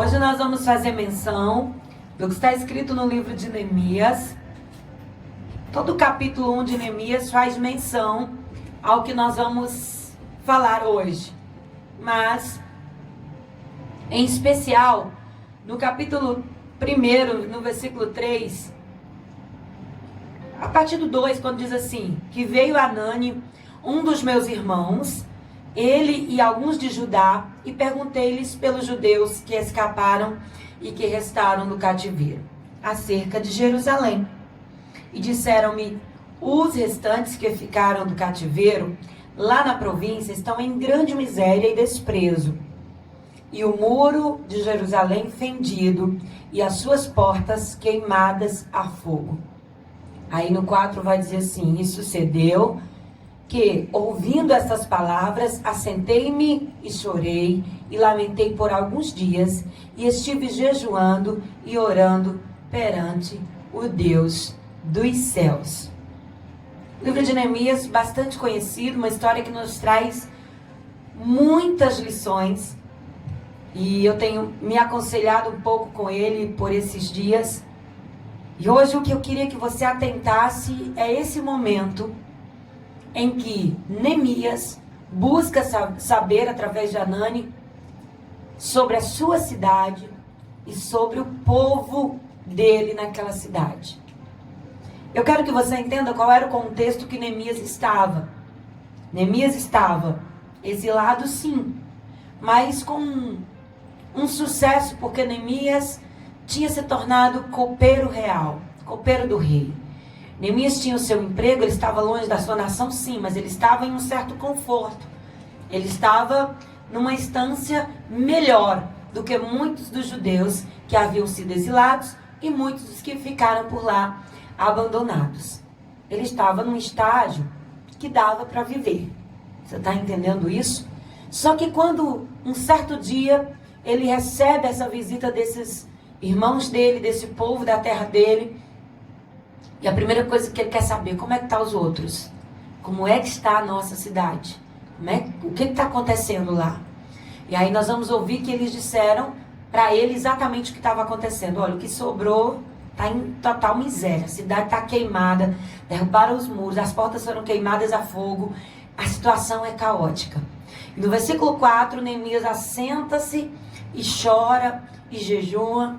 Hoje nós vamos fazer menção do que está escrito no livro de Neemias. Todo o capítulo 1 de Neemias faz menção ao que nós vamos falar hoje. Mas, em especial, no capítulo 1, no versículo 3, a partir do 2, quando diz assim, que veio Hanani, um dos meus irmãos, ele e alguns de Judá, e perguntei-lhes pelos judeus que escaparam e que restaram no cativeiro, acerca de Jerusalém. E disseram-me, os restantes que ficaram do cativeiro, lá na província, estão em grande miséria e desprezo. E o muro de Jerusalém fendido, e as suas portas queimadas a fogo. Aí no 4 vai dizer assim, e sucedeu que, ouvindo estas palavras, assentei-me e chorei, e lamentei por alguns dias, e estive jejuando e orando perante o Deus dos céus. O livro de Neemias, bastante conhecido, uma história que nos traz muitas lições, e eu tenho me aconselhado um pouco com ele por esses dias. E hoje o que eu queria que você atentasse é esse momento em que Neemias busca saber, através de Hanani, sobre a sua cidade e sobre o povo dele naquela cidade. Eu quero que você entenda qual era o contexto que Neemias estava. Neemias estava exilado, sim, mas com um sucesso, porque Neemias tinha se tornado copeiro real, copeiro do rei. Neemias tinha o seu emprego, ele estava longe da sua nação, sim, mas ele estava em um certo conforto. Ele estava numa instância melhor do que muitos dos judeus que haviam sido exilados e muitos dos que ficaram por lá abandonados. Ele estava num estágio que dava para viver. Você está entendendo isso? Só que quando um certo dia ele recebe essa visita desses irmãos dele, desse povo da terra dele, e a primeira coisa que ele quer saber, como é que estão os outros? Como é que está a nossa cidade? O que está acontecendo lá? E aí nós vamos ouvir que eles disseram para ele exatamente o que estava acontecendo. Olha, o que sobrou está em total miséria. A cidade está queimada, derrubaram os muros, as portas foram queimadas a fogo. A situação é caótica. E no versículo 4, Neemias assenta-se e chora e jejua.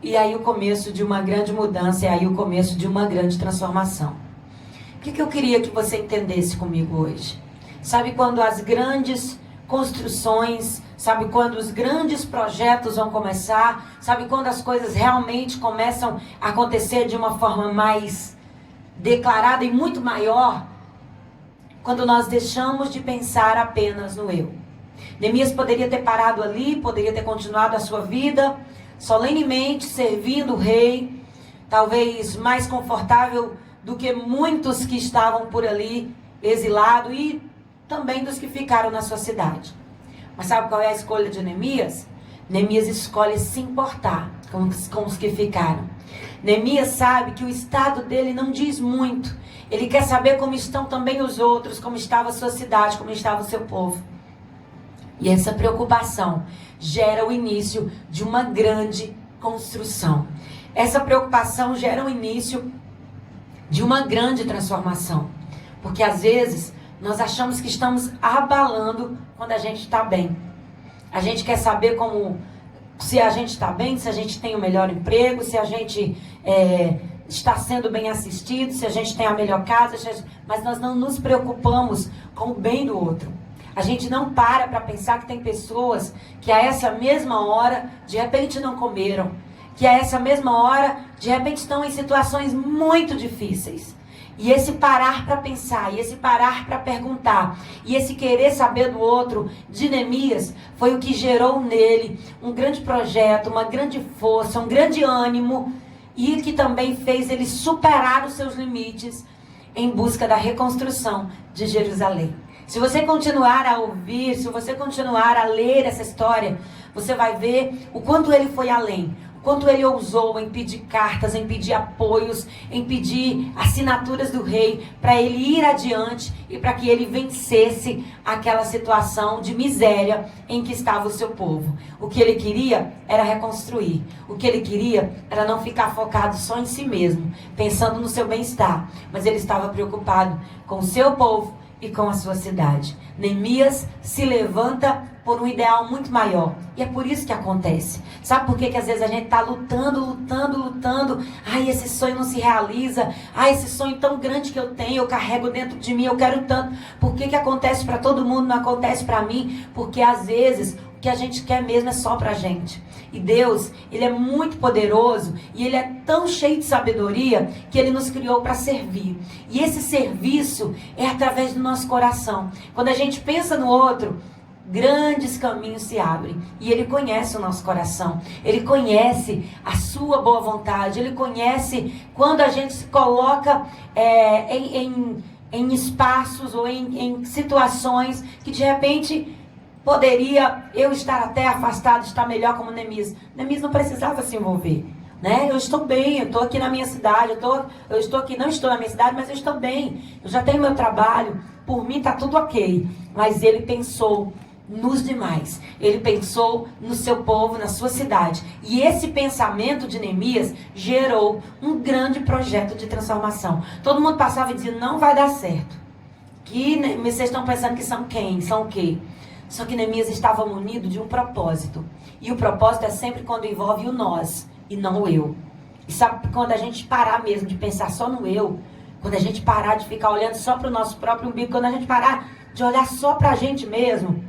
E aí o começo de uma grande mudança, e aí o começo de uma grande transformação. O que eu queria que você entendesse comigo hoje? Sabe quando as grandes construções, sabe quando os grandes projetos vão começar, sabe quando as coisas realmente começam a acontecer de uma forma mais declarada e muito maior? Quando nós deixamos de pensar apenas no eu. Neemias poderia ter parado ali, poderia ter continuado a sua vida solenemente servindo o rei, talvez mais confortável do que muitos que estavam por ali exilados e também dos que ficaram na sua cidade. Mas sabe qual é a escolha de Neemias? Neemias escolhe se importar com os que ficaram. Neemias sabe que o estado dele não diz muito. Ele quer saber como estão também os outros, como estava a sua cidade, como estava o seu povo. E essa preocupação gera o início de uma grande construção. Essa preocupação gera o início de uma grande transformação. Porque às vezes nós achamos que estamos abalando quando a gente está bem. A gente quer saber se a gente está bem, se a gente tem o melhor emprego, se a gente está sendo bem assistido, se a gente tem a melhor casa, mas nós não nos preocupamos com o bem do outro. A gente não para pensar que tem pessoas que a essa mesma hora, de repente não comeram. Que a essa mesma hora, de repente estão em situações muito difíceis. E esse parar para pensar, e esse parar para perguntar, e esse querer saber do outro, de Neemias, foi o que gerou nele um grande projeto, uma grande força, um grande ânimo, e que também fez ele superar os seus limites em busca da reconstrução de Jerusalém. Se você continuar a ouvir, se você continuar a ler essa história, você vai ver o quanto ele foi além, o quanto ele ousou em pedir cartas, em pedir apoios, em pedir assinaturas do rei, para ele ir adiante e para que ele vencesse aquela situação de miséria em que estava o seu povo. O que ele queria era reconstruir. O que ele queria era não ficar focado só em si mesmo, pensando no seu bem-estar, mas ele estava preocupado com o seu povo e com a sua cidade. Neemias se levanta por um ideal muito maior. E é por isso que acontece. Sabe por que às vezes a gente está lutando. Ai, esse sonho não se realiza. Ai, esse sonho tão grande que eu tenho, eu carrego dentro de mim, eu quero tanto. Por que acontece para todo mundo, não acontece para mim? Porque às vezes o que a gente quer mesmo é só pra gente. E Deus, Ele é muito poderoso e Ele é tão cheio de sabedoria que Ele nos criou para servir. E esse serviço é através do nosso coração. Quando a gente pensa no outro, grandes caminhos se abrem. E Ele conhece o nosso coração. Ele conhece a sua boa vontade. Ele conhece quando a gente se coloca em espaços ou em situações que de repente poderia eu estar até afastado, estar melhor como Neemias. Neemias não precisava se envolver, né? Eu estou bem, eu estou aqui na minha cidade, eu estou aqui, não estou na minha cidade, mas eu estou bem. Eu já tenho meu trabalho, por mim está tudo ok. Mas ele pensou nos demais. Ele pensou no seu povo, na sua cidade. E esse pensamento de Neemias gerou um grande projeto de transformação. Todo mundo passava e dizia, não vai dar certo. Que vocês estão pensando que são quem? São o quê? Só que Neemias estava munido de um propósito. E o propósito é sempre quando envolve o nós e não o eu. E sabe, quando a gente parar mesmo de pensar só no eu, quando a gente parar de ficar olhando só para o nosso próprio umbigo, quando a gente parar de olhar só para a gente mesmo,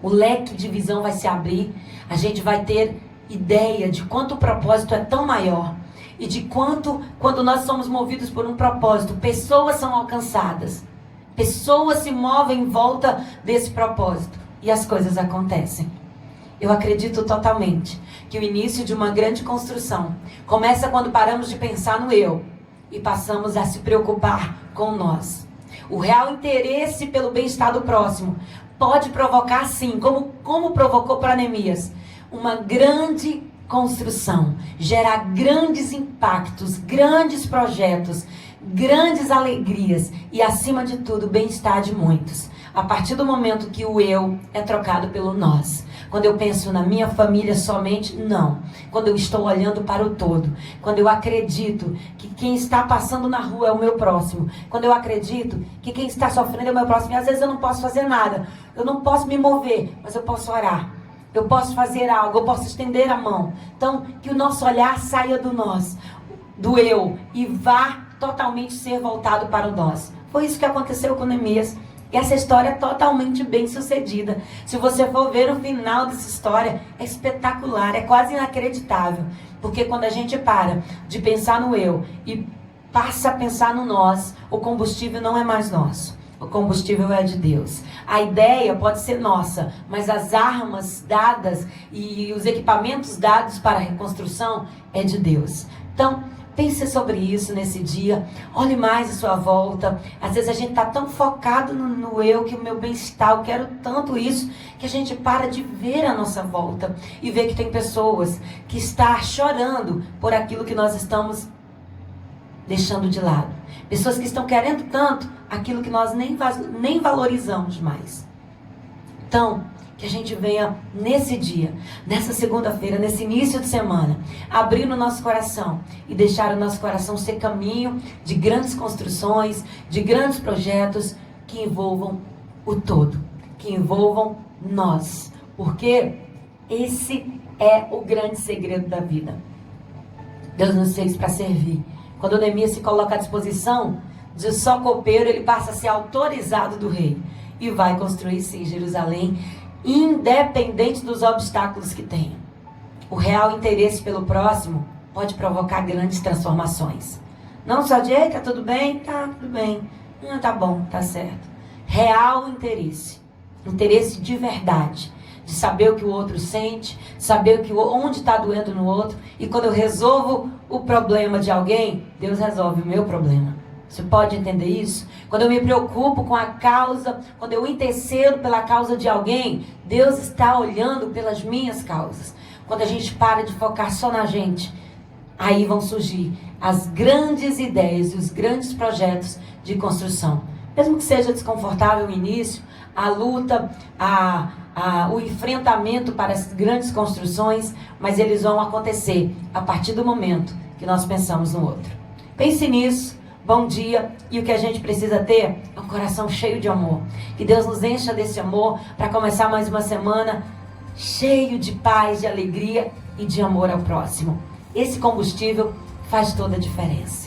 o leque de visão vai se abrir. A gente vai ter ideia de quanto o propósito é tão maior. E de quanto, quando nós somos movidos por um propósito, pessoas são alcançadas. Pessoas se movem em volta desse propósito. E as coisas acontecem. Eu acredito totalmente que o início de uma grande construção começa quando paramos de pensar no eu e passamos a se preocupar com nós. O real interesse pelo bem-estar do próximo pode provocar, sim, como provocou para Neemias, uma grande construção, gerar grandes impactos, grandes projetos, grandes alegrias e, acima de tudo, bem-estar de muitos. A partir do momento que o eu é trocado pelo nós. Quando eu penso na minha família somente, não. Quando eu estou olhando para o todo. Quando eu acredito que quem está passando na rua é o meu próximo. Quando eu acredito que quem está sofrendo é o meu próximo. E às vezes eu não posso fazer nada. Eu não posso me mover, mas eu posso orar. Eu posso fazer algo, eu posso estender a mão. Então, que o nosso olhar saia do nós, do eu, e vá totalmente ser voltado para o nós. Foi isso que aconteceu com Neemias. E essa história é totalmente bem sucedida. Se você for ver o final dessa história, é espetacular, é quase inacreditável. Porque quando a gente para de pensar no eu e passa a pensar no nós, o combustível não é mais nosso. O combustível é de Deus. A ideia pode ser nossa, mas as armas dadas e os equipamentos dados para a reconstrução é de Deus. Então, pense sobre isso nesse dia. Olhe mais à sua volta. Às vezes a gente está tão focado no eu, que o meu bem-estar, eu quero tanto isso, que a gente para de ver a nossa volta e ver que tem pessoas que estão chorando por aquilo que nós estamos deixando de lado. Pessoas que estão querendo tanto aquilo que nós nem valorizamos mais. Então, que a gente venha nesse dia, nessa segunda-feira, nesse início de semana, abrir o nosso coração e deixar o nosso coração ser caminho de grandes construções, de grandes projetos que envolvam o todo, que envolvam nós. Porque esse é o grande segredo da vida. Deus nos fez para servir. Quando Neemias se coloca à disposição de só copeiro, ele passa a ser autorizado do rei e vai construir sim Jerusalém, independente dos obstáculos que tenha. O real interesse pelo próximo pode provocar grandes transformações. Não só de, ei, tá tudo bem? Tá, tudo bem. Tá bom, tá certo. Real interesse. Interesse de verdade. De saber o que o outro sente, saber onde está doendo no outro. E quando eu resolvo o problema de alguém, Deus resolve o meu problema. Você pode entender isso? Quando eu me preocupo com a causa, quando eu intercedo pela causa de alguém, Deus está olhando pelas minhas causas. quando a gente para de focar só na gente, aí vão surgir as grandes ideias e os grandes projetos de construção. Mesmo que seja desconfortável no início, a luta, o enfrentamento para as grandes construções, mas eles vão acontecer a partir do momento que nós pensamos no outro. Pense nisso, bom dia, e o que a gente precisa ter é um coração cheio de amor. Que Deus nos encha desse amor para começar mais uma semana cheio de paz, de alegria e de amor ao próximo. Esse combustível faz toda a diferença.